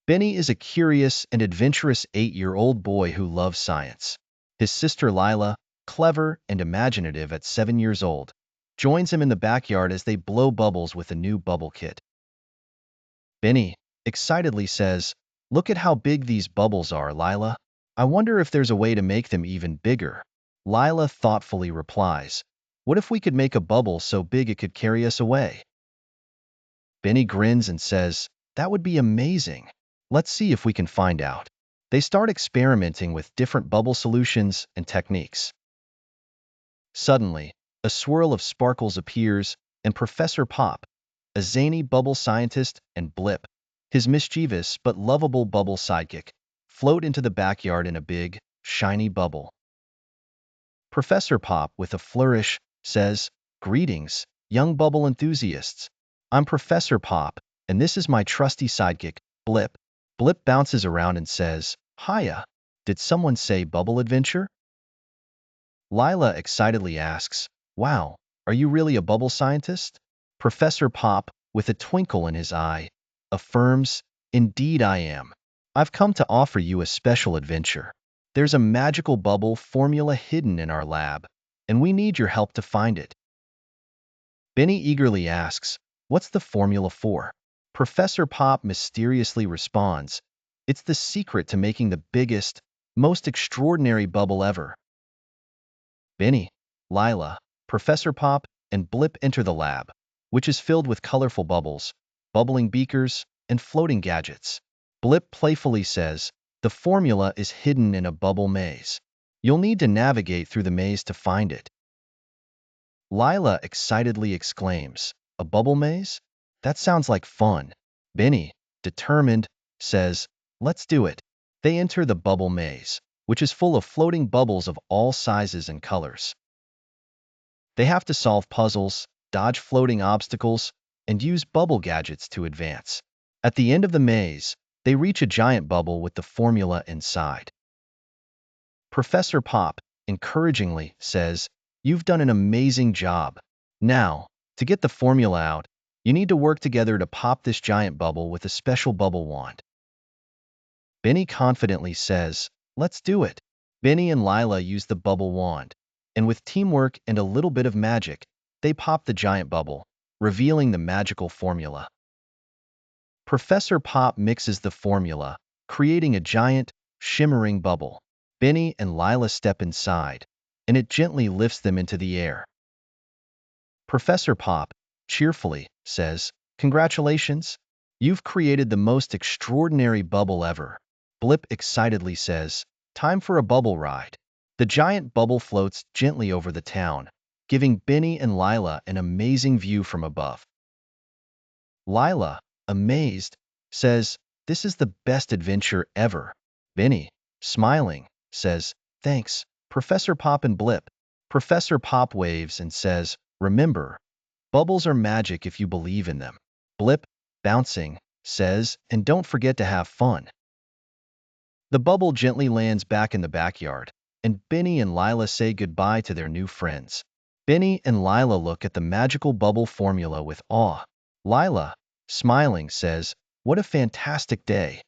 Benny is a curious and adventurous 8-year-old boy who loves science. His sister Lila, clever and imaginative at 7 years old, joins him in the backyard as they blow bubbles with a new bubble kit. Benny excitedly says, "Look at how big these bubbles are, Lila. I wonder if there's a way to make them even bigger." Lila thoughtfully replies, "What if we could make a bubble so big it could carry us away?" Benny grins and says, "That would be amazing. Let's see if we can find out." They start experimenting with different bubble solutions and techniques. Suddenly, a swirl of sparkles appears, and Professor Pop, a zany bubble scientist, and Blip, his mischievous but lovable bubble sidekick, float into the backyard in a big, shiny bubble. Professor Pop, with a flourish, says, "Greetings, young bubble enthusiasts. I'm Professor Pop, and this is my trusty sidekick, Blip." Blip bounces around and says, "Hiya. Did someone say bubble adventure?" Lila excitedly asks, "Wow, are you really a bubble scientist?" Professor Pop, with a twinkle in his eye, affirms, "Indeed I am. I've come to offer you a special adventure. There's a magical bubble formula hidden in our lab, and we need your help to find it." Benny eagerly asks, "What's the formula for?" Professor Pop mysteriously responds, "It's the secret to making the biggest, most extraordinary bubble ever." Benny, Lila, Professor Pop, and Blip enter the lab, which is filled with colorful bubbles, bubbling beakers, and floating gadgets. Blip playfully says, "The formula is hidden in a bubble maze. You'll need to navigate through the maze to find it." Lila excitedly exclaims, "A bubble maze? That sounds like fun." Benny, determined, says, "Let's do it." They enter the bubble maze, which is full of floating bubbles of all sizes and colors. They have to solve puzzles, dodge floating obstacles, and use bubble gadgets to advance. At the end of the maze, they reach a giant bubble with the formula inside. Professor Pop, encouragingly, says, "You've done an amazing job. Now, to get the formula out, you need to work together to pop this giant bubble with a special bubble wand." Benny confidently says, "Let's do it." Benny and Lila use the bubble wand, and with teamwork and a little bit of magic, they pop the giant bubble, revealing the magical formula. Professor Pop mixes the formula, creating a giant, shimmering bubble. Benny and Lila step inside, and it gently lifts them into the air. Professor Pop, cheerfully, says, "Congratulations, you've created the most extraordinary bubble ever." Blip excitedly says, "Time for a bubble ride." The giant bubble floats gently over the town, giving Benny and Lila an amazing view from above. Lila, amazed, says, "This is the best adventure ever." Benny, smiling, says, "Thanks, Professor Pop and Blip." Professor Pop waves and says, "Remember, bubbles are magic if you believe in them." Blip, bouncing, says, "And don't forget to have fun." The bubble gently lands back in the backyard, and Benny and Lila say goodbye to their new friends. Benny and Lila look at the magical bubble formula with awe. Lila, smiling, says, "What a fantastic day.